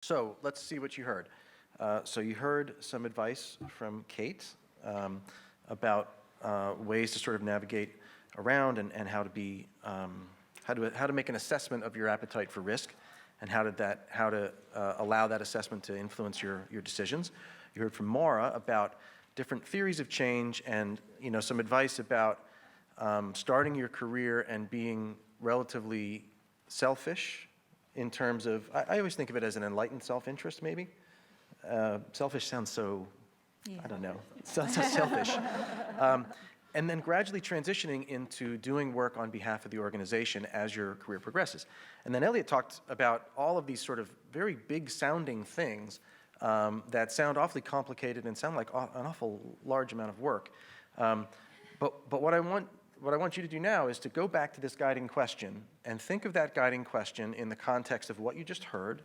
So let's see what you heard. So you heard some advice from Kate about ways to sort of navigate around and how to be how to make an assessment of your appetite for risk, and how to allow that assessment to influence your decisions. You heard from Maura about different theories of change and some advice about starting your career and being relatively selfish in terms of, I always think of it as an enlightened self-interest maybe. Selfish sounds so, yeah. I don't know, it sounds so selfish. And then gradually transitioning into doing work on behalf of the organization as your career progresses. And then Elliot talked about all of these sort of very big sounding things that sound awfully complicated and sound like an awful large amount of work. But what I want you to do now is to go back to this guiding question and think of that guiding question in the context of what you just heard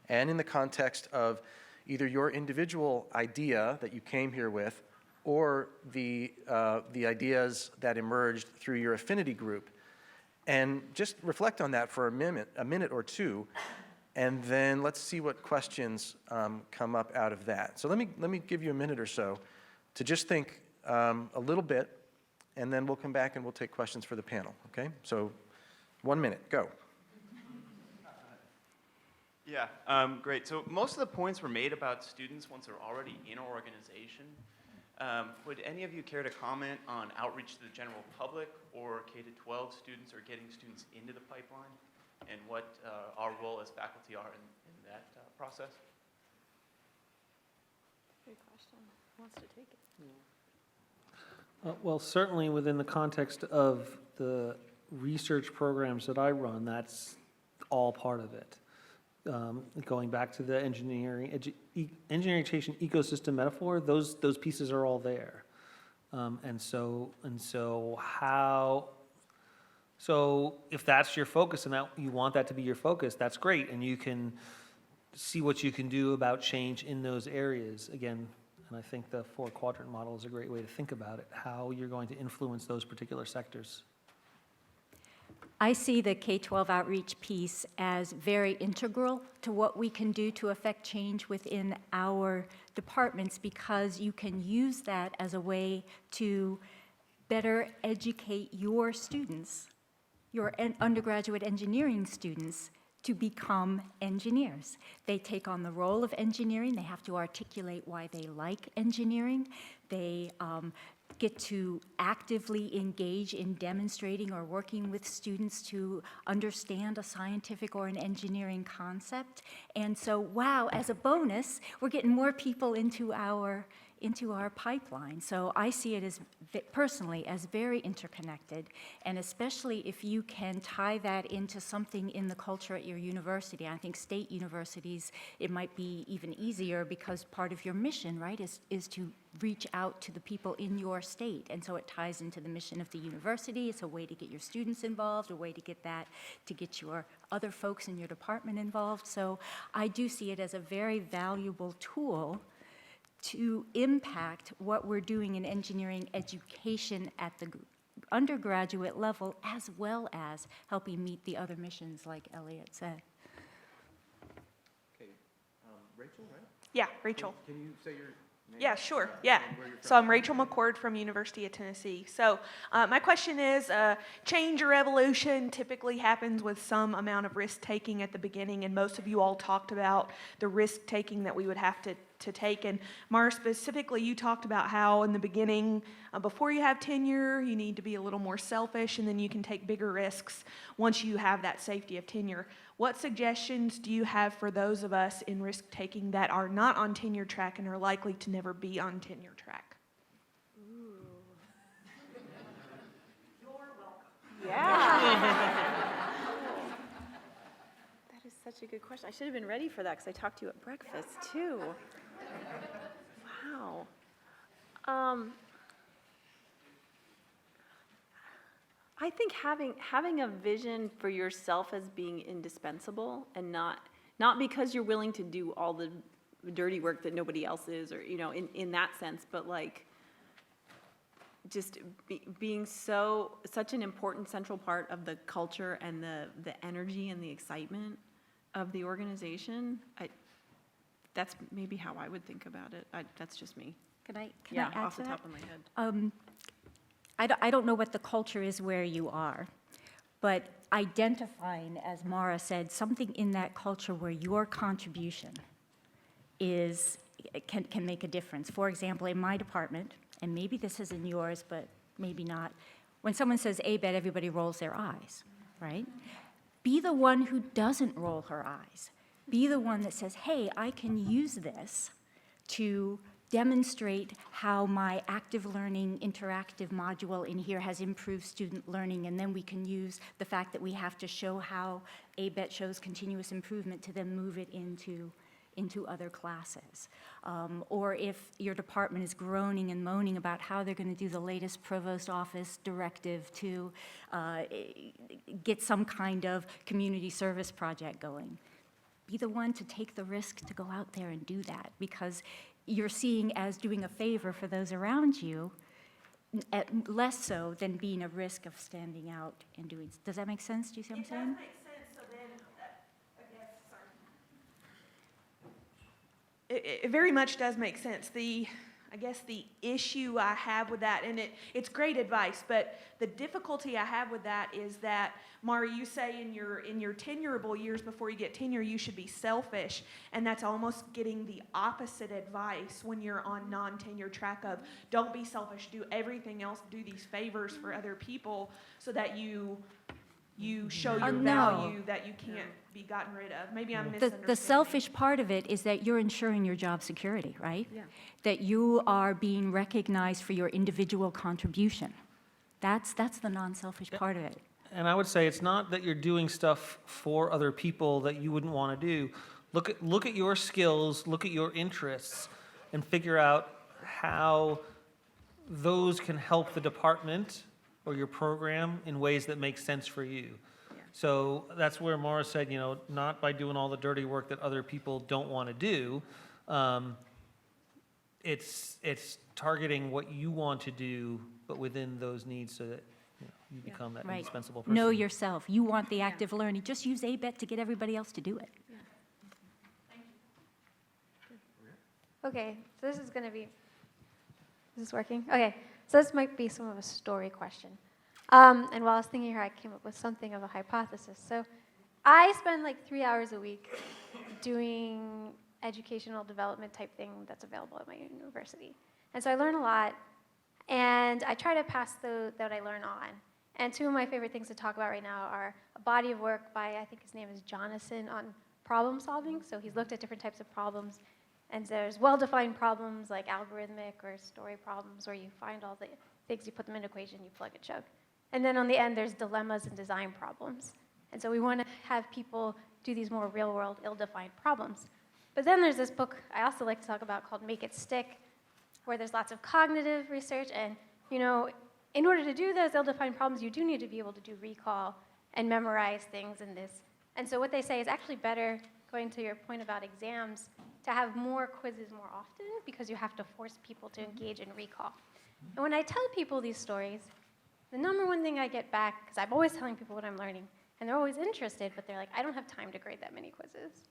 and in the context of either your individual idea that you came here with or the ideas that emerged through your affinity group. And just reflect on that for a minute or two, and then let's see what questions come up out of that. So let me give you a minute or so to just think a little bit, and then we'll come back and we'll take questions for the panel, okay? So 1 minute, go. Yeah, great. So most of the points were made about students once they're already in our organization. Would any of you care to comment on outreach to the general public or K-12 students or getting students into the pipeline, and what our role as faculty are in that process? Good question. Who wants to take it? Well, certainly within the context of the research programs that I run, that's all part of it. Going back to the engineering education ecosystem metaphor, those pieces are all there. So if that's your focus and that you want that to be your focus, that's great, and you can see what you can do about change in those areas. Again, and I think the 4-quadrant model is a great way to think about it, how you're going to influence those particular sectors. I see the K-12 outreach piece as very integral to what we can do to affect change within our departments, because you can use that as a way to better educate your students, your undergraduate engineering students, to become engineers. They take on the role of engineering. They have to articulate why they like engineering. They get to actively engage in demonstrating or working with students to understand a scientific or an engineering concept. And so, wow, as a bonus, we're getting more people into our pipeline. So I see it as, personally, as very interconnected, and especially if you can tie that into something in the culture at your university. I think state universities, it might be even easier because part of your mission, right, is to reach out to the people in your state. And so it ties into the mission of the university. It's a way to get your students involved, a way to get your other folks in your department involved. So I do see it as a very valuable tool to impact what we're doing in engineering education at the undergraduate level, as well as helping meet the other missions like Elliot said. Okay, Rachel, right? Yeah, Rachel. Can you say your name? Yeah, sure. Yeah. So I'm Rachel McCord from University of Tennessee. So my question is, change or evolution typically happens with some amount of risk-taking at the beginning, and most of you all talked about the risk-taking that we would have to take. And Mara, specifically, you talked about how in the beginning, before you have tenure, you need to be a little more selfish, and then you can take bigger risks once you have that safety of tenure. What suggestions do you have for those of us in risk-taking that are not on tenure track and are likely to never be on tenure track? Ooh. You're welcome. Yeah. That is such a good question. I should have been ready for that because I talked to you at breakfast too. Wow. I think having a vision for yourself as being indispensable, and not because you're willing to do all the dirty work that nobody else is, or in that sense, but like just being such an important central part of the culture and the energy and the excitement of the organization. That's maybe how I would think about it. That's just me. Can I Yeah, add off to the that? top of my head. I don't know what the culture is where you are, but identifying, as Mara said, something in that culture where your contribution can make a difference. For example, in my department, and maybe this is in yours, but maybe not, when someone says ABET, everybody rolls their eyes, right? Be the one who doesn't roll her eyes. Be the one that says, hey, I can use this to demonstrate how my active learning interactive module in here has improved student learning, and then we can use the fact that we have to show how ABET shows continuous improvement to then move it into other classes. Or if your department is groaning and moaning about how they're going to do the latest provost office directive to get some kind of community service project going, be the one to take the risk to go out there and do that, because you're seeing as doing a favor for those around you, less so than being a risk of standing out and doing. Does that make sense? Do you see what I'm saying? It does make sense, so then, I guess, sorry. It very much does make sense. I guess the issue I have with that, and it's great advice, but the difficulty I have with that is that, Mara, you say in your tenurable years before you get tenure, you should be selfish, and that's almost getting the opposite advice when you're on non-tenure track of don't be selfish, do everything else, do these favors for other people so that you show your No. value that you can't be gotten rid of. Maybe I'm misunderstanding. The selfish part of it is that you're ensuring your job security, right? Yeah. That you are being recognized for your individual contribution. That's the non-selfish part of it. And I would say it's not that you're doing stuff for other people that you wouldn't want to do. Look at your skills, look at your interests, and figure out how those can help the department or your program in ways that make sense for you. Yeah. So that's where Mara said, not by doing all the dirty work that other people don't want to do. It's targeting what you want to do, but within those needs so that you become that Right. indispensable person. Know yourself. You want the active learning. Just use ABET to get everybody else to do it. Okay, so this is going to be, is this working? Okay, so this might be some of a story question. And while I was thinking here, I came up with something of a hypothesis. So I spend like 3 hours a week doing educational development type thing that's available at my university. And so I learn a lot, and I try to pass that I learn on. And two of my favorite things to talk about right now are a body of work by, I think his name is Jonathan, on problem solving. So he's looked at different types of problems. And there's well-defined problems like algorithmic or story problems where you find all the things, you put them in an equation, you plug and chug. And then on the end, there's dilemmas and design problems. And so we want to have people do these more real-world, ill-defined problems. But then there's this book I also like to talk about called Make It Stick, where there's lots of cognitive research. And, in order to do those ill-defined problems, you do need to be able to do recall and memorize things in this. And so what they say is actually better, going to your point about exams, to have more quizzes more often because you have to force people to engage in recall. And when I tell people these stories, the number one thing I get back, because I'm always telling people what I'm learning, and they're always interested, but they're like, I don't have time to grade that many quizzes.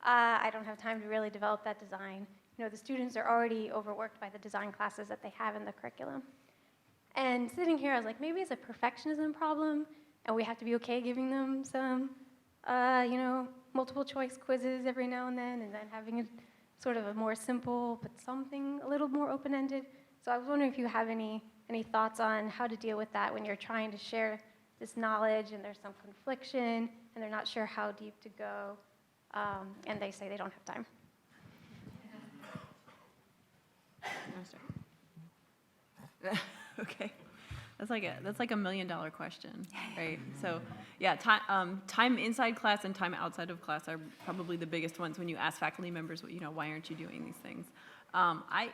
I don't have time to really develop that design. The students are already overworked by the design classes that they have in the curriculum. And sitting here, I was like, maybe it's a perfectionism problem, and we have to be okay giving them some, multiple choice quizzes every now and then having a sort of a more simple, but something a little more open-ended. So I was wondering if you have any thoughts on how to deal with that when you're trying to share this knowledge and there's some confliction and they're not sure how deep to go, and they say they don't have time. Okay. That's like a $1 million question, right? So, yeah, time inside class and time outside of class are probably the biggest ones when you ask faculty members, why aren't you doing these things? I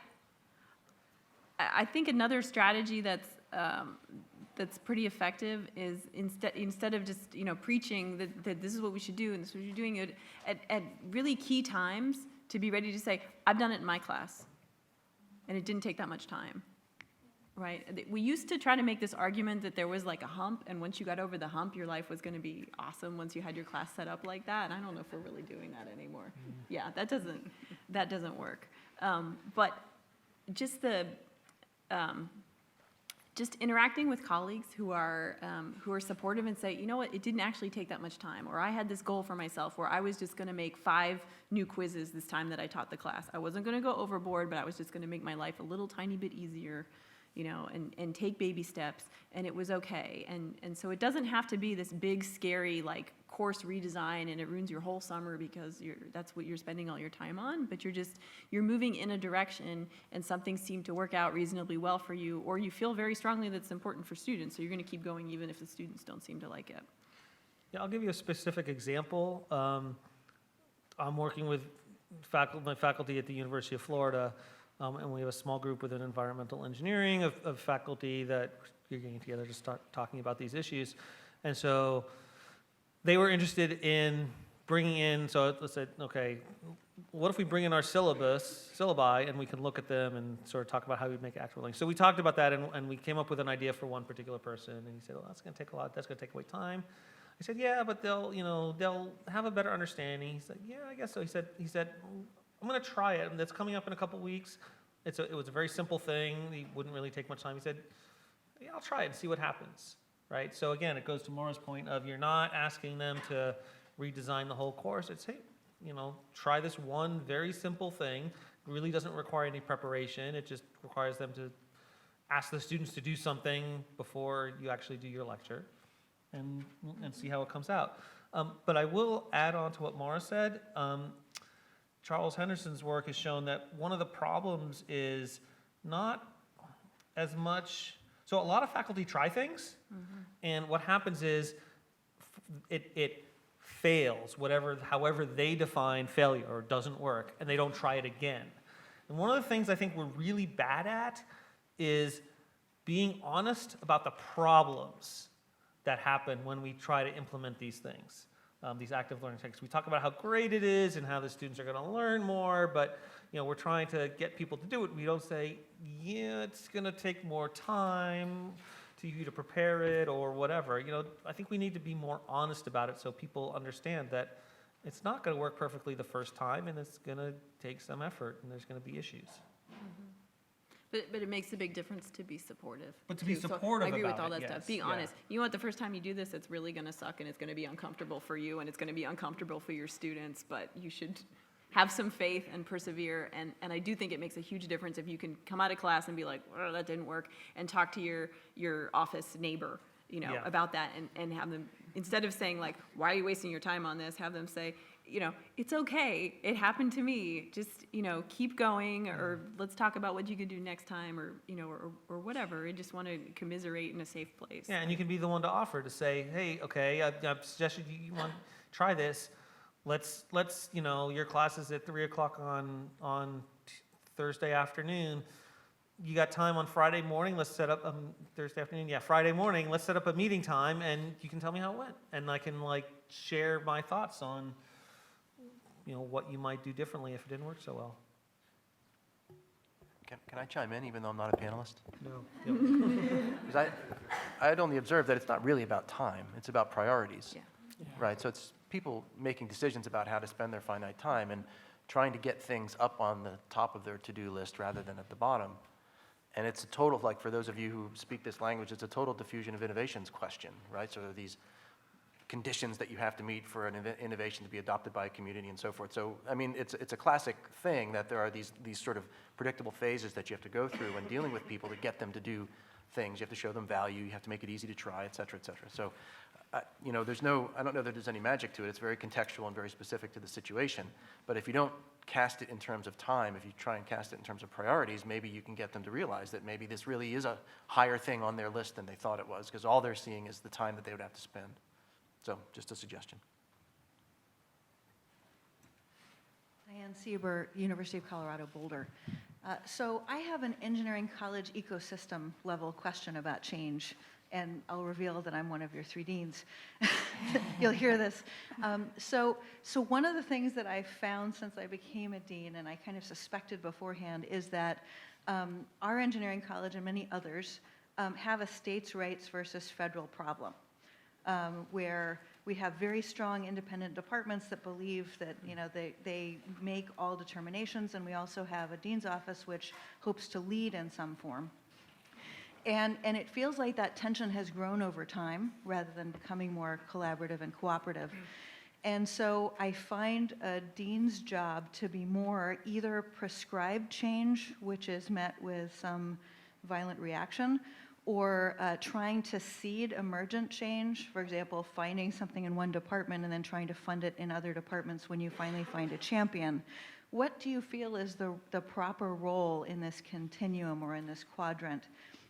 think another strategy that's pretty effective is instead of just preaching that this is what we should do and this is what you're doing it at really key times to be ready to say, I've done it in my class, and it didn't take that much time. Right. We used to try to make this argument that there was like a hump, and once you got over the hump, your life was going to be awesome once you had your class set up like that. And I don't know if we're really doing that anymore. Yeah, that doesn't that doesn't work. But just just interacting with colleagues who are supportive and say, you know what, it didn't actually take that much time, or I had this goal for myself where I was just going to make 5 new quizzes this time that I taught the class. I wasn't going to go overboard, but I was just going to make my life a little tiny bit easier, you know, and take baby steps, and it was okay. And so it doesn't have to be this big, scary, like, course redesign, and it ruins your whole summer because that's what you're spending all your time on, but you're moving in a direction, and something seemed to work out reasonably well for you, or you feel very strongly that it's important for students, so you're going to keep going even if the students don't seem to like it. Yeah, I'll give you a specific example. I'm working with my faculty at the University of Florida, and we have a small group within environmental engineering of faculty that are getting together to start talking about these issues. And so they were interested in bringing in, so let's say, okay, what if we bring in our syllabi, and we can look at them and sort of talk about how we make actual links. So we talked about that, and we came up with an idea for one particular person, and he said, well, that's going to take a lot, that's going to take away time. I said, yeah, but they'll have a better understanding. He said, yeah, I guess so. He said, I'm going to try it, and that's coming up in a couple weeks. It was a very simple thing. It wouldn't really take much time. He said, yeah, I'll try it and see what happens, right? So again, it goes to Maura's point of you're not asking them to redesign the whole course. It's, hey, try this one very simple thing. It really doesn't require any preparation. It just requires them to ask the students to do something before you actually do your lecture, and see how it comes out. But I will add on to what Maura said. Charles Henderson's work has shown that one of the problems is not as much, so a lot of faculty try things, and what happens is it fails, however they define failure, or doesn't work, and they don't try it again. And one of the things I think we're really bad at is being honest about the problems that happen when we try to implement these things. These active learning techniques. We talk about how great it is and how the students are going to learn more, but we're trying to get people to do it. We don't say, yeah, it's going to take more time to you to prepare it or whatever. I think we need to be more honest about it so people understand that it's not going to work perfectly the first time, and it's going to take some effort, and there's going to be issues. But it makes a big difference to be supportive. But to be too. supportive I agree with about all that it, stuff. yes, Being yeah. honest. You know what? The first time you do this, it's really going to suck, and it's going to be uncomfortable for you, and it's going to be uncomfortable for your students. But you should have some faith and persevere. And I do think it makes a huge difference if you can come out of class and be like, "Oh, that didn't work," and talk to your office neighbor, Yeah. about that, and have them, instead of saying like, "Why are you wasting your time on this?" Have them say, it's okay. It happened to me. Just, keep going, or let's talk about what you could do next time, or, or whatever. I just want to commiserate in a safe place. Yeah, and you can be the one to offer to say, hey, okay, I've suggested you want to try this. Let's your class is at 3 o'clock on Thursday afternoon. You got time on Friday morning? Let's set up Thursday afternoon. Yeah, Friday morning. Let's set up a meeting time, and you can tell me how it went, and I can share my thoughts on what you might do differently if it didn't work so well. Can I chime in, even though I'm not a panelist? No. Because I had only observed that it's not really about time, it's about priorities. Yeah. Right, so it's people making decisions about how to spend their finite time and trying to get things up on the top of their to-do list rather than at the bottom. And it's a total, for those of you who speak this language, it's a total diffusion of innovations question, right? So there are these conditions that you have to meet for an innovation to be adopted by a community and so forth. So, it's a classic thing that there are these sort of predictable phases that you have to go through when dealing with people to get them to do things. You have to show them value, you have to make it easy to try, et cetera, et cetera. So, I don't know that there's any magic to it. It's very contextual and very specific to the situation. But if you don't cast it in terms of time, if you try and cast it in terms of priorities, maybe you can get them to realize that maybe this really is a higher thing on their list than they thought it was, because all they're seeing is the time that they would have to spend. So, just a suggestion. Diane Sieber, University of Colorado Boulder. So I have an engineering college ecosystem level question about change, and I'll reveal that I'm one of your 3 deans. You'll hear this. So one of the things that I've found since I became a dean, and I kind of suspected beforehand, is that our engineering college and many others have a states' rights versus federal problem. Where We have very strong independent departments that believe that, you know, they make all determinations, and we also have a dean's office which hopes to lead in some form. And it feels like that tension has grown over time rather than becoming more collaborative and cooperative. And so I find a dean's job to be more either prescribed change, which is met with some violent reaction, or trying to seed emergent change. For example, finding something in one department and then trying to fund it in other departments when you finally find a champion. What do you feel is the proper role in this continuum or in this quadrant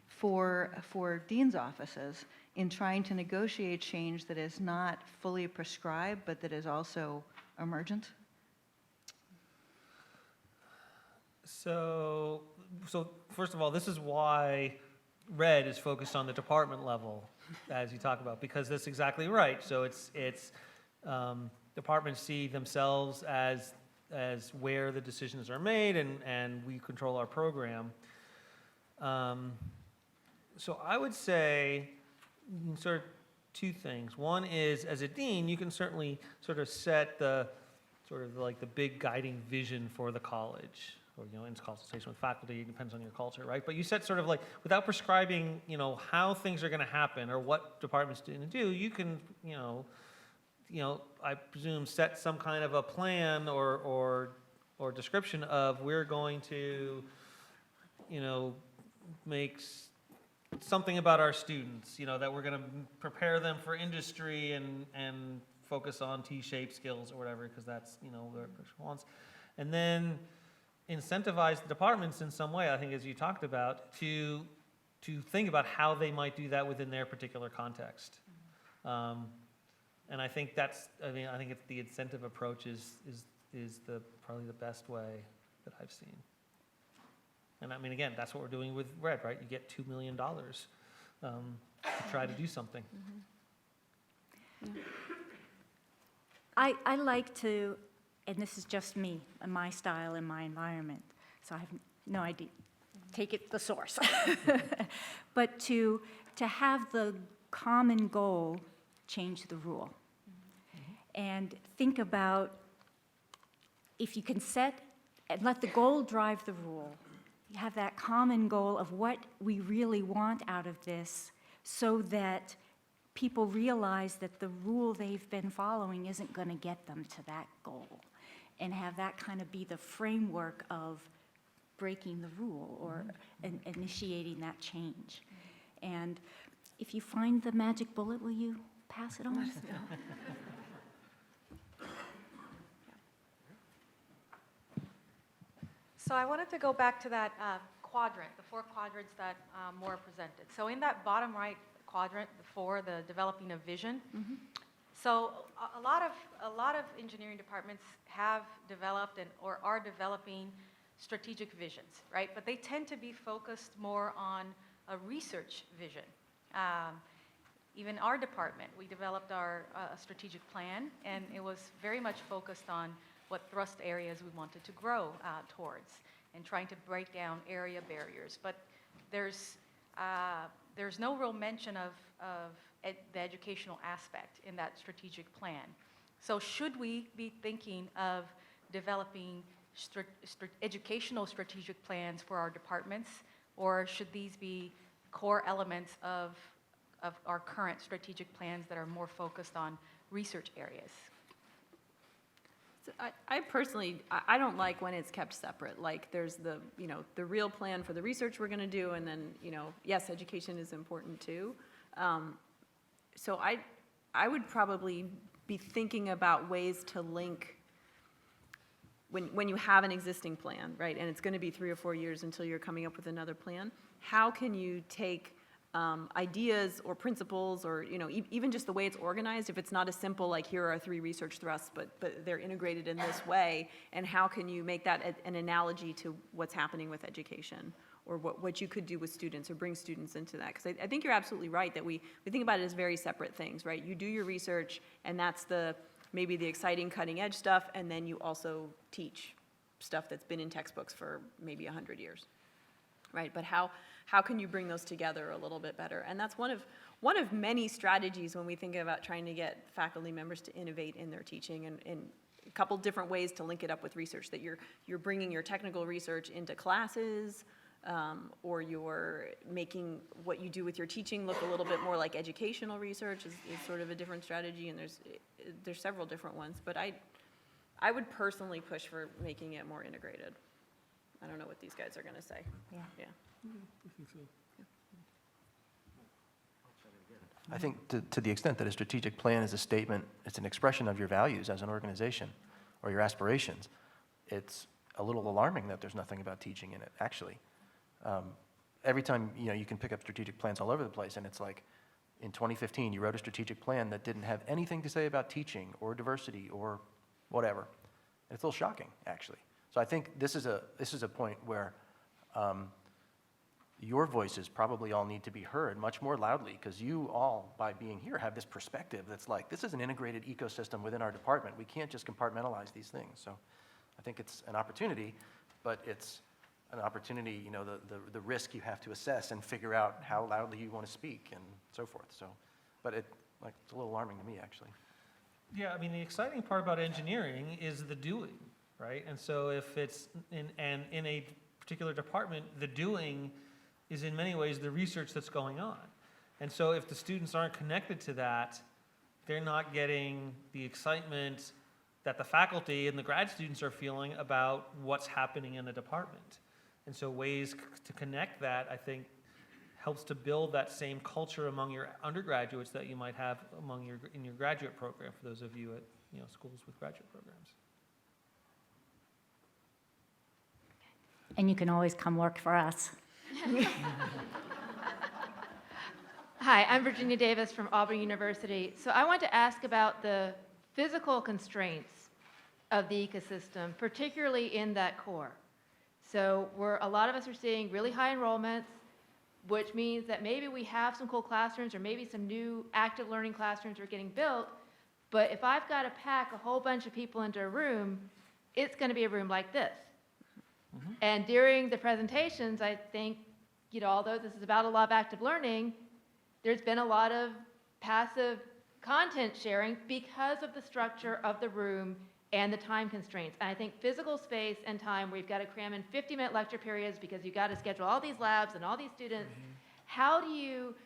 for dean's offices in trying to negotiate change that is not fully prescribed, but that is also emergent? So first of all, this is why Red is focused on the department level, as you talk about, because that's exactly right. So it's departments see themselves as where the decisions are made, and we control our program. So I would say sort of two things. One is, as a dean, you can certainly sort of set the sort of like the big guiding vision for the college, or, you know, in consultation with faculty, it depends on your culture, right? But you set sort of like, without prescribing, you know, how things are going to happen or what departments are going to do, you can, you know, I presume set some kind of a plan or description of we're going to, you know, make something about our students, you know, that we're going to prepare them for industry and focus on T-shaped skills or whatever, because that's, you know, their wants. And then incentivize the departments in some way, I think, as you talked about, to think about how they might do that within their particular context. And I think that's, I think it's the incentive approach is probably the best way that I've seen. And I mean, again, that's what we're doing with Red, right? You get $2 million to try to do something. I like to, and this is just me and my style and my environment, so I have no idea. Take it the source. But to have the common goal change the rule. And think about if you can set and let the goal drive the rule. You have that common goal of what we really want out of this, so that people realize that the rule they've been following isn't going to get them to that goal, and have that kind of be the framework of breaking the rule or initiating that change. And if you find the magic bullet, will you pass it on? So I wanted to go back to that quadrant, the 4 quadrants that Maura presented. So in that bottom right quadrant, the developing a vision. So a lot of engineering departments have developed or are developing strategic visions, right? But they tend to be focused more on a research vision. Even our department, we developed our strategic plan, and it was very much focused on what thrust areas we wanted to grow towards, and trying to break down area barriers. But there's no real mention of the educational aspect in that strategic plan. So should we be thinking of developing educational strategic plans for our departments, or should these be core elements of our current strategic plans that are more focused on research areas? So I personally, I don't like when it's kept separate. Like there's the real plan for the research we're going to do, and then, yes, education is important too. So I would probably be thinking about ways to link when you have an existing plan, right? And it's going to be 3 or 4 years until you're coming up with another plan. How can you take ideas or principles, or even just the way it's organized, if it's not as simple like here are 3 research thrusts, but they're integrated in this way, and how can you make that an analogy to what's happening with education, or what you could do with students, or bring students into that? Because I think you're absolutely right that we think about it as very separate things, right? You do your research, and that's maybe the exciting cutting edge stuff, and then you also teach stuff that's been in textbooks for maybe 100 years. right? But how can you bring those together a little bit better? And that's one of many strategies when we think about trying to get faculty members to innovate in their teaching, and a couple different ways to link it up with research, that you're bringing your technical research into classes, or you're making what you do with your teaching look a little bit more like educational research is sort of a different strategy, and there's several different ones. But I would personally push for making it more integrated. I don't know what these guys are going to say. Yeah. I think to the extent that a strategic plan is a statement, it's an expression of your values as an organization or your aspirations, it's a little alarming that there's nothing about teaching in it, actually. Every time, you can pick up strategic plans all over the place, and it's like, in 2015, you wrote a strategic plan that didn't have anything to say about teaching or diversity or whatever. And it's a little shocking, actually. So I think this is a point where your voices probably all need to be heard much more loudly, because you all, by being here, have this perspective that's like, this is an integrated ecosystem within our department. We can't just compartmentalize these things. So I think it's an opportunity, but it's an opportunity, the risk you have to assess and figure out how loudly you want to speak and so forth. So, but it's a little alarming to me, actually. Yeah, I mean, the exciting part about engineering is the doing, right? And so if it's in a particular department, the doing is in many ways the research that's going on. And so if the students aren't connected to that, they're not getting the excitement that the faculty and the grad students are feeling about what's happening in the department. And so ways to connect that, I think, helps to build that same culture among your undergraduates that you might have in your graduate program, for those of you at schools with graduate programs. And you can always come work for us. Hi, I'm Virginia Davis from Auburn University. So I want to ask about the physical constraints of the ecosystem, particularly in that core. So a lot of us are seeing really high enrollments, which means that maybe we have some cool classrooms or maybe some new active learning classrooms are getting built, but if I've got to pack a whole bunch of people into a room, it's going to be a room like this. Mm-hmm. And during the presentations, I think, although this is about a lot of active learning, there's been a lot of passive content sharing because of the structure of the room and the time constraints. And I think physical space and time, where you've got to cram in 50-minute lecture periods because you've got to schedule all these labs and all these students. Mm-hmm. How do you,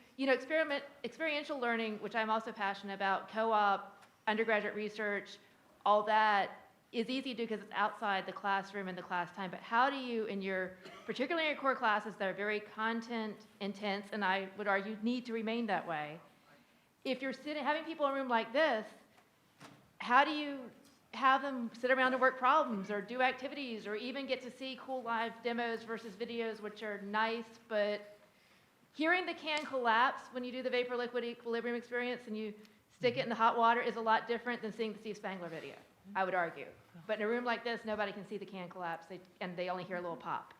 experiential learning, which I'm also passionate about, co-op, undergraduate research, all that is easy to do because it's outside the classroom and the class time. But how do you, particularly in your core classes that are very content intense, and I would argue need to remain that way, if you're having people in a room like this, how do you have them sit around and work problems or do activities or even get to see cool live demos versus videos, which are nice, but hearing the can collapse when you do the vapor liquid equilibrium experience and you stick it in the hot water is a lot different than seeing the Steve Spangler video, I would argue. But in a room like this, nobody can see the can collapse, and they only hear a little pop.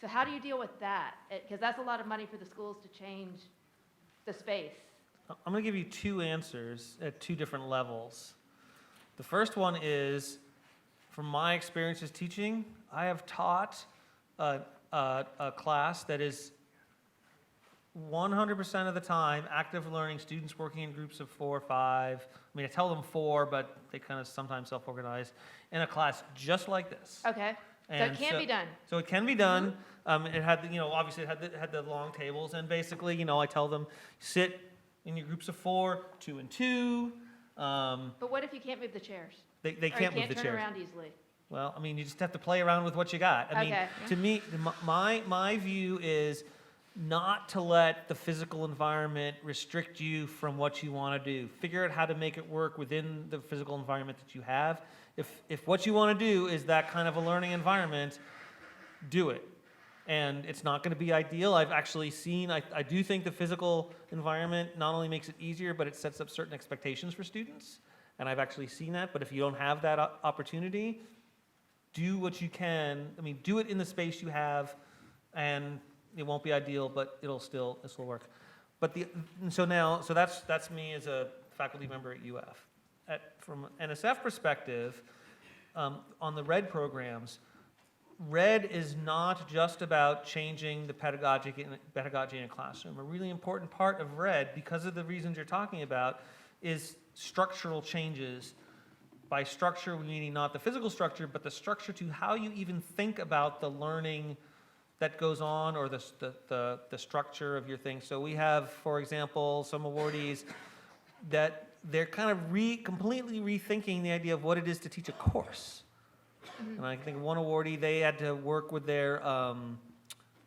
So how do you deal with that? Because that's a lot of money for the schools to change the space. I'm going to give you two answers at two different levels. The first one is, from my experiences teaching, I have taught a class that is 100% of the time active learning, students working in groups of 4 or 5. I mean, I tell them 4, but they kind of sometimes self-organize, in a class just like this. Okay, so it can be done. So it can be done. It had, obviously it had the long tables, and basically, I tell them, sit in your groups of 4, 2 and 2. But what if you can't move the chairs? They can't move the chairs. Turn around easily. Well, I mean, you just have to play around with what you got. I mean, to me, my view is not to let the physical environment restrict you from what you want to do. Figure out how to make it work within the physical environment that you have. If what you want to do is that kind of a learning environment, do it. And it's not going to be ideal. I've actually seen, I do think the physical environment not only makes it easier, but it sets up certain expectations for students. And I've actually seen that. But if you don't have that opportunity, do what you can. I mean, do it in the space you have, and it won't be ideal, but this will work. But so that's me as a faculty member at UF. From an NSF perspective, on the RED programs, RED is not just about changing the pedagogy in a classroom. A really important part of RED, because of the reasons you're talking about, is structural changes. By structure, we meaning not the physical structure, but the structure to how you even think about the learning that goes on, or the structure of your thing. So we have, for example, some awardees that they're kind of completely rethinking the idea of what it is to teach a course. And I think one awardee, they had to work with their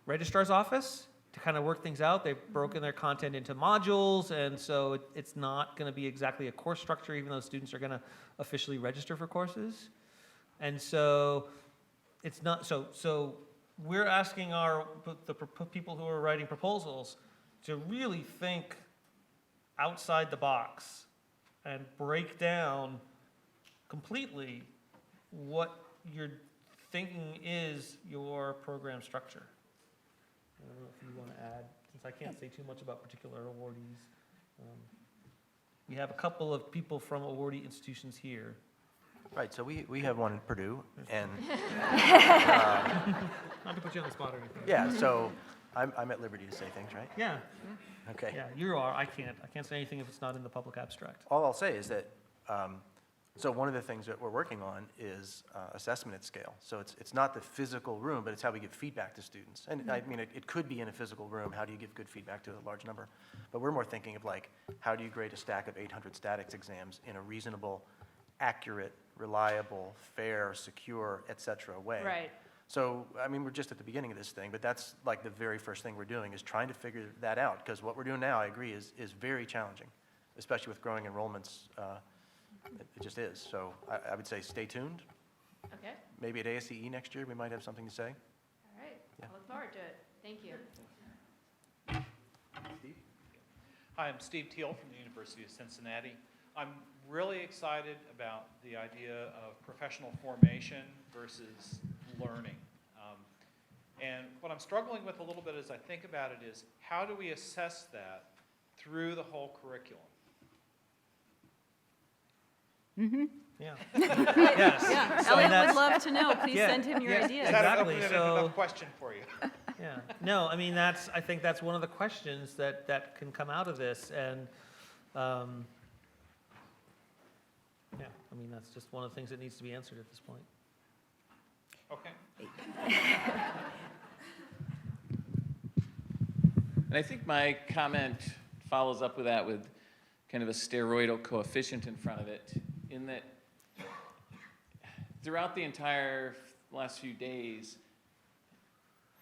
registrar's office to kind of work things out. They've broken their content into modules, and so it's not going to be exactly a course structure, even though students are going to officially register for courses. And so it's not, so we're asking the people who are writing proposals to really think outside the box and break down completely what you're thinking is your program structure. I don't know if you want to add, since I can't say too much about particular awardees. We have a couple of people from awardee institutions here. Right, so we have one in Purdue, and Not to put you on the spot or anything. yeah, so I'm at liberty to say things, right? Yeah, Okay. yeah, you are. I can't say anything if it's not in the public abstract. All I'll say is that, so one of the things that we're working on is assessment at scale. So it's not the physical room, but it's how we give feedback to students. And I mean, it could be in a physical room. How do you give good feedback to a large number? But we're more thinking of like, how do you grade a stack of 800 statics exams in a reasonable, accurate, reliable, fair, secure, et cetera way? Right. So, I mean, we're just at the beginning of this thing, but that's like the very first thing we're doing is trying to figure that out, because what we're doing now, I agree, is very challenging, especially with growing enrollments. It just is. So I would say stay tuned. Okay, Maybe at ASCE next year, we might have something to say. all right. Yeah. I look forward to it. Thank you. Steve? Hi, I'm Steve Teal from the University of Cincinnati. I'm really excited about the idea of professional formation versus learning. And what I'm struggling with a little bit as I think about it is, how do we assess that through the whole curriculum? Yeah. Yes. Yeah, So Elliot that's- would love to know. Please Yeah, send him your yeah, ideas. Is that Exactly, an so- enough question for you? Yeah, no, I mean, I think that's one of the questions that can come out of this, and, yeah, I mean, that's just one of the things that needs to be answered at this point. Okay. And I think my comment follows up with that with kind of a steroidal coefficient in front of it, in that throughout the entire last few days,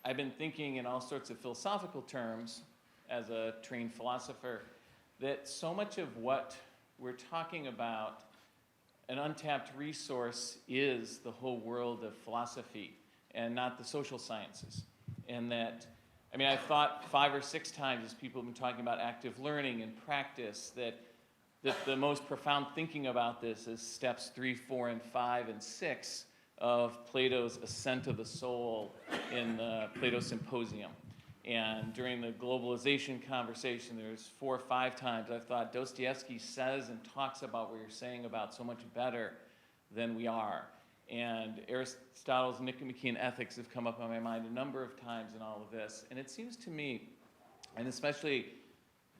I've been thinking in all sorts of philosophical terms as a trained philosopher that so much of what we're talking about, an untapped resource, is the whole world of philosophy and not the social sciences. And that, I mean, I've thought 5 or 6 times as people have been talking about active learning and practice that the most profound thinking about this is steps 3, 4, and 5, and 6 of Plato's Ascent of the Soul in the Plato Symposium. And during the globalization conversation, there's 4 or 5 times I've thought Dostoevsky says and talks about what you're saying about so much better than we are. And Aristotle's Nicomachean Ethics have come up on my mind a number of times in all of this. And it seems to me, and especially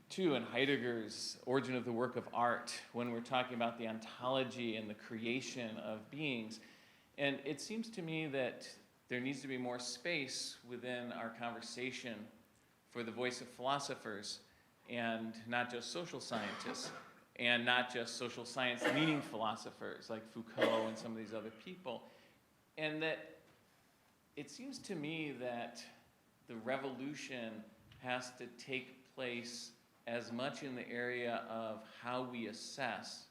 too in Heidegger's Origin of the Work of Art, when we're talking about the ontology and the creation of beings, and it seems to me that there needs to be more space within our conversation for the voice of philosophers and not just social scientists and not just social science meaning philosophers like Foucault and some of these other people. And that it seems to me that the revolution has to take place as much in the area of how we assess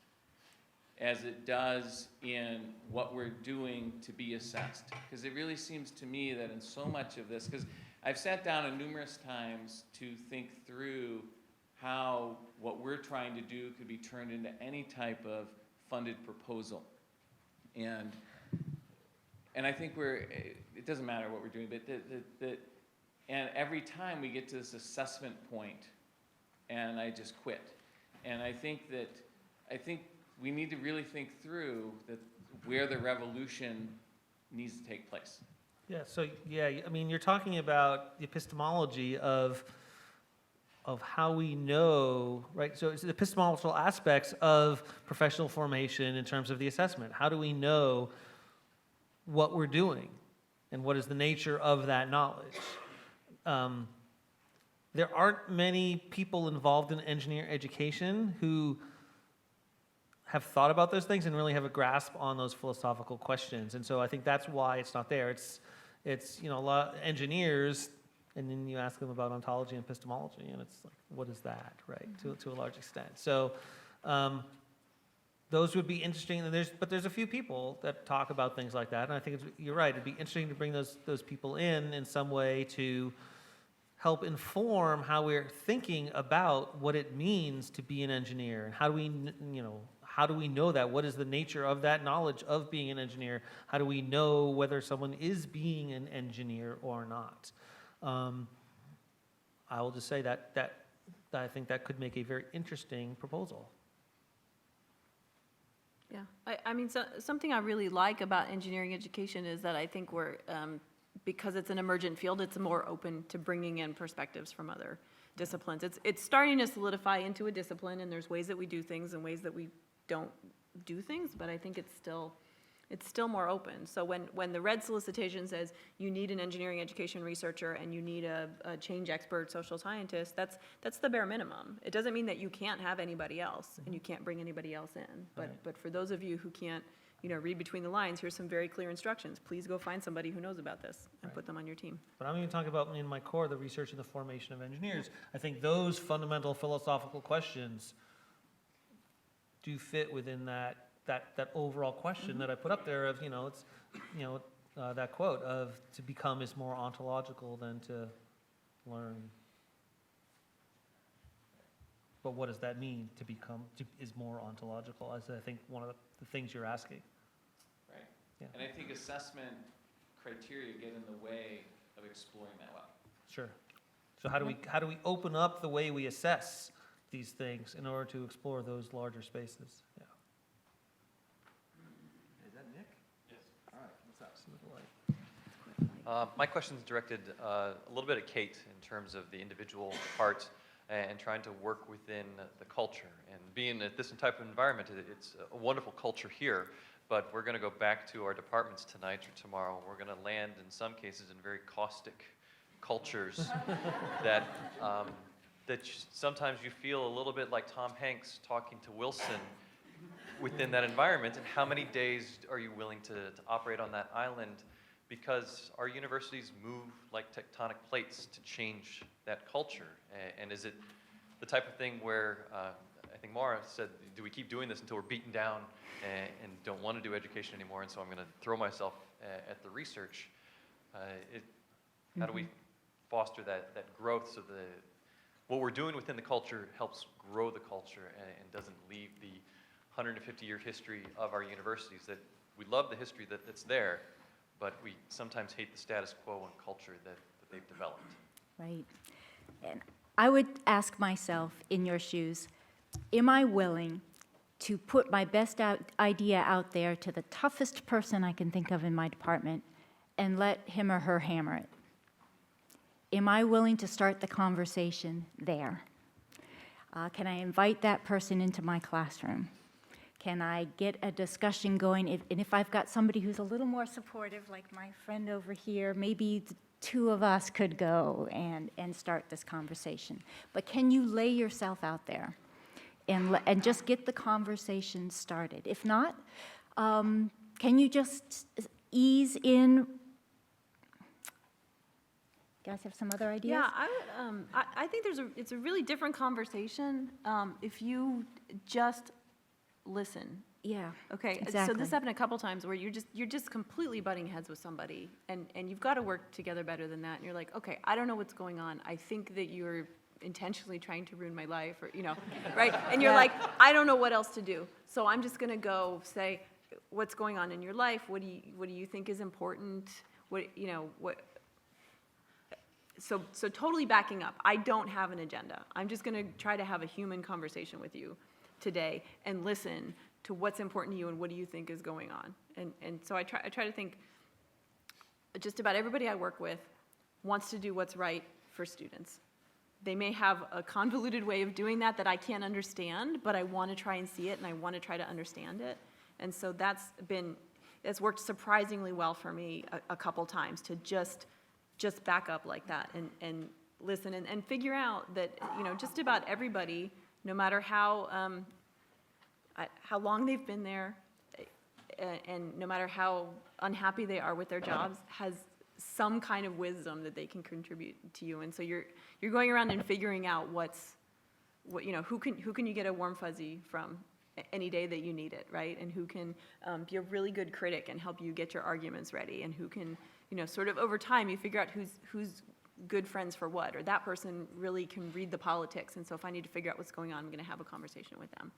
as it does in what we're doing to be assessed. Because it really seems to me that in so much of this, because I've sat down numerous times to think through how what we're trying to do could be turned into any type of funded proposal. And I think it doesn't matter what we're doing, but and every time we get to this assessment point, and I just quit. And I think we need to really think through where the revolution needs to take place. Yeah, so, yeah, I mean, you're talking about the epistemology of how we know, right? So it's the epistemological aspects of professional formation in terms of the assessment. How do we know what we're doing and what is the nature of that knowledge? There aren't many people involved in engineer education who have thought about those things and really have a grasp on those philosophical questions. And so I think that's why it's not there. It's a lot of engineers, and then you ask them about ontology and epistemology, and it's like, what is that, right? To a large extent. So those would be interesting. And but there's a few people that talk about things like that, and I think you're right. It'd be interesting to bring those people in some way to help inform how we're thinking about what it means to be an engineer, and how do we know that? What is the nature of that knowledge of being an engineer? How do we know whether someone is being an engineer or not? I will just say that I think that could make a very interesting proposal. Yeah, I mean, something I really like about engineering education is that I think we're, because it's an emergent field, it's more open to bringing in perspectives from other disciplines. It's starting to solidify into a discipline, and there's ways that we do things and ways that we don't do things, but I think it's still more open. So when the red solicitation says you need an engineering education researcher and you need a change expert social scientist, that's the bare minimum. It doesn't mean that you can't have anybody else and you can't bring anybody else in. But for those of you who can't, read between the lines, here's some very clear instructions. Please go find somebody who knows about this and put them on your team. But I'm even talking about in my core, the research and the formation of engineers. I think those fundamental philosophical questions do fit within that overall question that I put up there of, that quote of to become is more ontological than to learn. But what does that mean, to become is more ontological, as I think one of the things you're asking. Right. Yeah. And I think assessment criteria get in the way of exploring that well. Sure. So how do we open up the way we assess these things in order to explore those larger spaces? Yeah. Is that Nick? Yes. All right, what's up? My question is directed a little bit at Kate in terms of the individual part and trying to work within the culture. And being at this type of environment, it's a wonderful culture here, but we're going to go back to our departments tonight or tomorrow. We're going to land, in some cases, in very caustic cultures that sometimes you feel a little bit like Tom Hanks talking to Wilson within that environment. And how many days are you willing to operate on that island? Because our universities move like tectonic plates to change that culture. And is it the type of thing where, I think Mara said, do we keep doing this until we're beaten down and don't want to do education anymore, and so I'm going to throw myself at the research? How do we foster that growth so what we're doing within the culture helps grow the culture and doesn't leave the 150-year history of our universities? That we love the history that's there, but we sometimes hate the status quo and culture that they've developed. Right. And I would ask myself, in your shoes, am I willing to put my best idea out there to the toughest person I can think of in my department and let him or her hammer it? Am I willing to start the conversation there? Can I invite that person into my classroom? Can I get a discussion going? And if I've got somebody who's a little more supportive, like my friend over here, maybe the two of us could go and start this conversation. But can you lay yourself out there and just get the conversation started? If not, can you just ease in? You guys have some other ideas? Yeah, I think it's a really different conversation if you just listen. Yeah. Okay. Exactly. So this happened a couple times where you're just completely butting heads with somebody, and you've got to work together better than that. And you're like, okay, I don't know what's going on. I think that you're intentionally trying to ruin my life, or right? And you're like, I don't know what else to do. So I'm just gonna go say, what's going on in your life? What do you think is important? What. So totally backing up. I don't have an agenda. I'm just going to try to have a human conversation with you today and listen to what's important to you and what do you think is going on. And so I try to think, just about everybody I work with wants to do what's right for students. They may have a convoluted way of doing that I can't understand, but I want to try and see it, and I want to try to understand it. And so that's worked surprisingly well for me a couple times, to just back up like that and listen and figure out that, you know, just about everybody, no matter how long they've been there, and no matter how unhappy they are with their jobs, has some kind of wisdom that they can contribute to you. And so you're going around and figuring out who can you get a warm fuzzy from any day that you need it, right? And who can be a really good critic and help you get your arguments ready, and who can, you know, sort of over time you figure out who's good friends for what, or that person really can read the politics, and so if I need to figure out what's going on, I'm going to have a conversation with them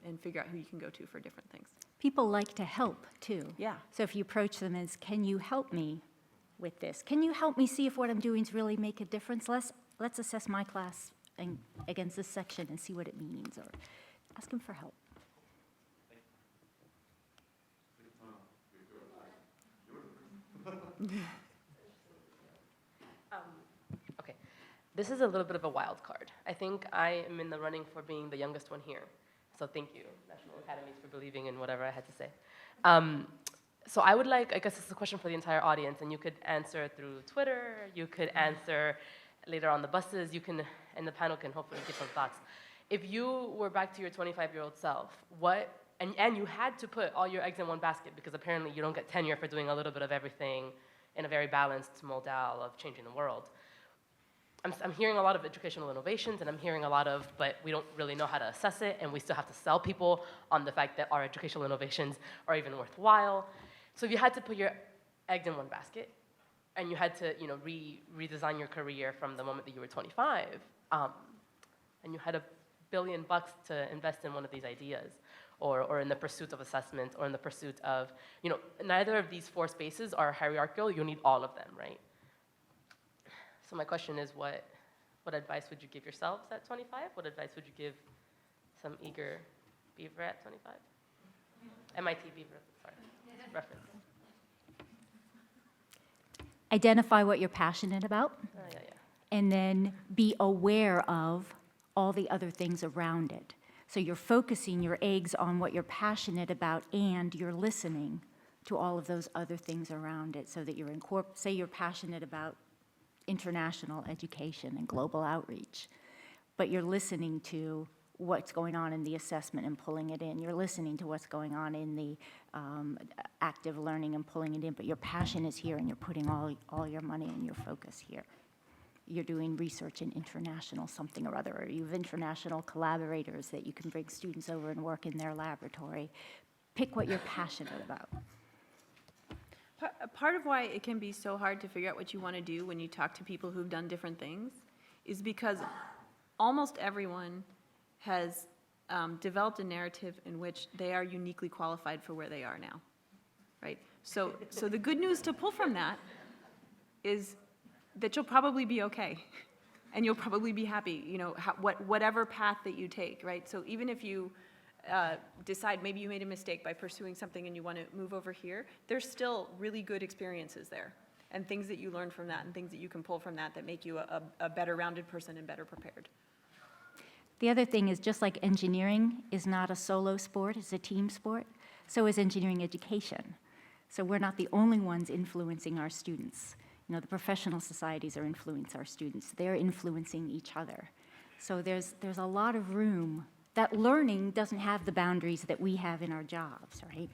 and figure out who you can go to for different things. People like to help, too. Yeah. So if you approach them as, can you help me with this? Can you help me see if what I'm doing is really make a difference? Let's assess my class against this section and see what it means, or ask them for help. Okay, this is a little bit of a wild card. I think I am in the running for being the youngest one here. So thank you, National Academies, for believing in whatever I had to say. So I would like, I guess this is a question for the entire audience, and you could answer through Twitter, you could answer later on the buses, you can, and the panel can hopefully give some thoughts. If you were back to your 25-year-old self, and you had to put all your eggs in one basket, because apparently you don't get tenure for doing a little bit of everything in a very balanced modal of changing the world. I'm hearing a lot of educational innovations, and I'm hearing a lot of, but we don't really know how to assess it, and we still have to sell people on the fact that our educational innovations are even worthwhile. So if you had to put your eggs in one basket, and you had to, you know, redesign your career from the moment that you were 25, and you had $1 billion to invest in one of these ideas, or in the pursuit of assessment, or in the pursuit of, you know, neither of these 4 spaces are hierarchical. You need all of them, right? So my question is, what advice would you give yourselves at 25? What advice would you give some eager beaver at 25? MIT beaver, sorry, reference. Identify what you're passionate about, Yeah. and then be aware of all the other things around it. So you're focusing your eggs on what you're passionate about, and you're listening to all of those other things around it, so that you're say you're passionate about international education and global outreach, but you're listening to what's going on in the assessment and pulling it in. You're listening to what's going on in the active learning and pulling it in, but your passion is here, and you're putting all your money and your focus here. You're doing research in international something or other, or you have international collaborators that you can bring students over and work in their laboratory. Pick what you're passionate about. Part of why it can be so hard to figure out what you want to do when you talk to people who've done different things is because almost everyone has developed a narrative in which they are uniquely qualified for where they are now, right? So the good news to pull from that is that you'll probably be okay, and you'll probably be happy, you know, whatever path that you take, right? So even if you decide maybe you made a mistake by pursuing something and you want to move over here, there's still really good experiences there, and things that you learn from that, and things that you can pull from that make you a better rounded person and better prepared. The other thing is, just like engineering is not a solo sport, it's a team sport, so is engineering education. So we're not the only ones influencing our students. You know, the professional societies are influencing our students. They're influencing each other. So there's a lot of room. That learning doesn't have the boundaries that we have in our jobs, right?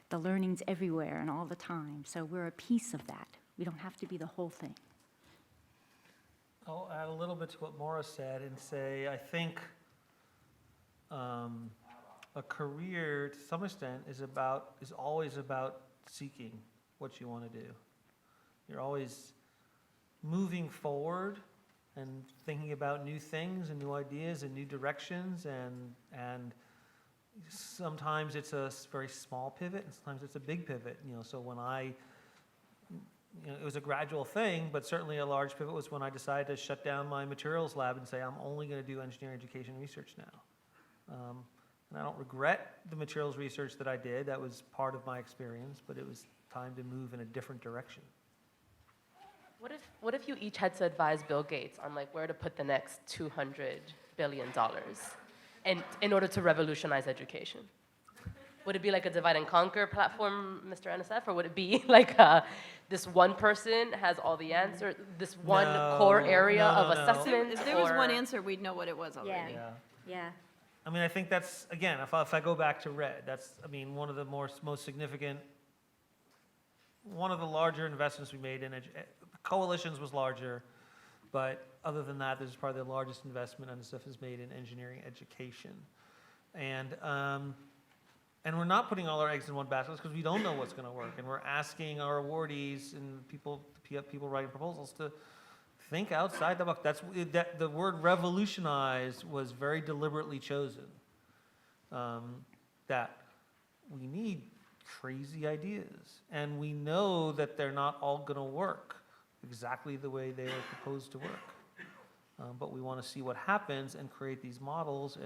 The learning's everywhere and all the time, so we're a piece of that. We don't have to be the whole thing. I'll add a little bit to what Maura said and say, I think a career, to some extent, is always about seeking what you want to do. You're always moving forward and thinking about new things and new ideas and new directions, and sometimes it's a very small pivot, and sometimes it's a big pivot. You know, so when it was a gradual thing, but certainly a large pivot was when I decided to shut down my materials lab and say I'm only going to do engineering education research now. And I don't regret the materials research that I did. That was part of my experience, but it was time to move in a different direction. What if you each had to advise Bill Gates on like where to put the next $200 billion and in order to revolutionize education? Would it be like a divide and conquer platform, Mr. NSF, or would it be like this one person has all the answers, this one core area of assessment? If there was or- one answer, we'd know what it was already. Yeah. Yeah. I mean, I think that's, again, if I go back to red, that's, I mean, one of the most significant, one of the larger investments we made in coalitions was larger, but other than that, this is probably the largest investment NSF has made in engineering education. And we're not putting all our eggs in one basket because we don't know what's going to work. And we're asking our awardees and people writing proposals to think outside the box. That the word revolutionize was very deliberately chosen. That we need crazy ideas, and we know that they're not all going to work exactly the way they are proposed to work. But we want to see what happens and create these models,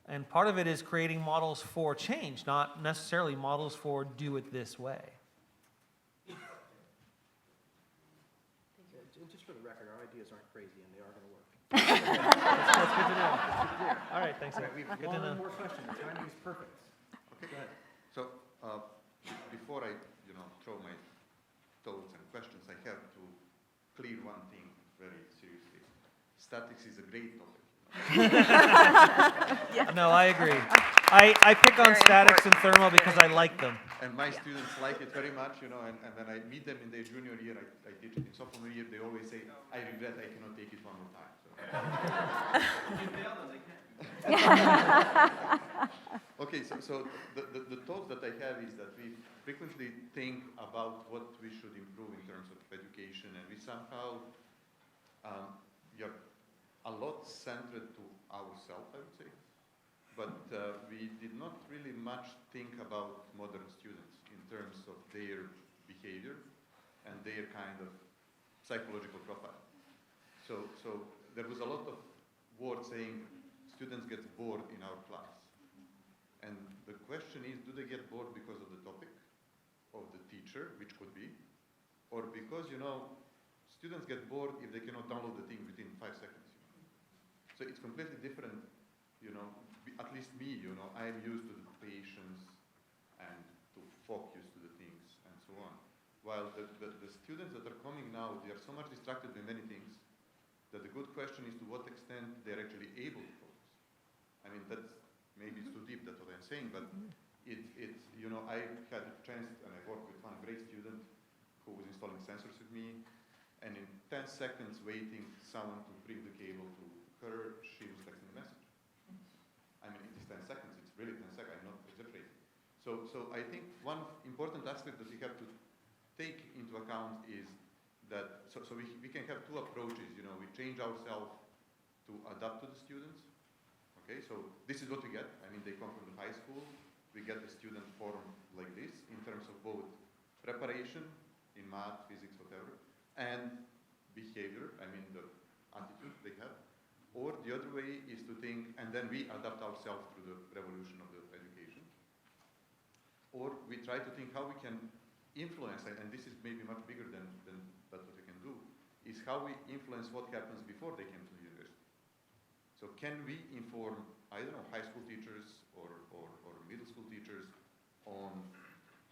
and part of it is creating models for change, not necessarily models for do it this way. And just for the record, our ideas aren't crazy and they are going to work. That's good to know. All right, thanks. Okay, we've Good to know. one more question. The timing is perfect. Okay. Go ahead. So, before I, throw my thoughts and questions, I have to clear one thing very seriously. Statics is a great topic. No, I agree. I pick on statics and thermal because I like them. And my students like it very much, and when I meet them in their junior year, I teach it in sophomore year, they always say, I regret I cannot take it one more time. Okay, so the thoughts that I have is that we frequently think about what we should improve in terms of education, and we somehow are a lot centered to ourselves, I would say. But we did not really much think about modern students in terms of their behavior and their kind of psychological profile. So there was a lot of words saying students get bored in our class. And the question is, do they get bored because of the topic, of the teacher, which could be, or because, students get bored if they cannot download the thing within 5 seconds. So it's completely different, at least me, I'm used to the patience and to focus to the things and so on. While the students that are coming now, they are so much distracted by many things that the good question is to what extent they're actually able to focus. I mean, maybe it's too deep, that's what I'm saying, but I had a chance, and I worked with one great student who was installing sensors with me, and in 10 seconds waiting someone to bring the cable to her, she was texting a message. I mean, it is 10 seconds, it's really 10 seconds, I'm not exaggerating. So I think one important aspect that we have to take into account is that, so we can have two approaches, we change ourselves to adapt to the students. Okay, so this is what we get. I mean, they come from the high school. We get a student form like this in terms of both preparation in math, physics, whatever, and behavior, I mean, the attitude they have. Or the other way is to think, and then we adapt ourselves through the revolution of the education. Or we try to think how we can influence, and this is maybe much bigger than what we can do, is how we influence what happens before they came to the university. So can we inform, I don't know, high school teachers or middle school teachers on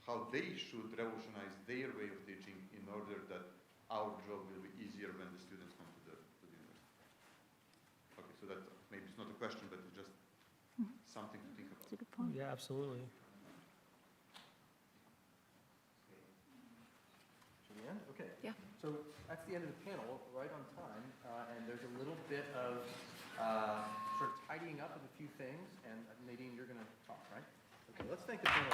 how they should revolutionize their way of teaching in order that our job will be easier when the students come to the university? Okay, so that maybe it's not a question, but it's just something to think about. That's a good point. Yeah, absolutely. Julianne? Okay. Yeah. So that's the end of the panel, right on time, and there's a little bit of sort of tidying up of a few things, and Nadine, you're going to talk, right? Okay, let's thank the panel.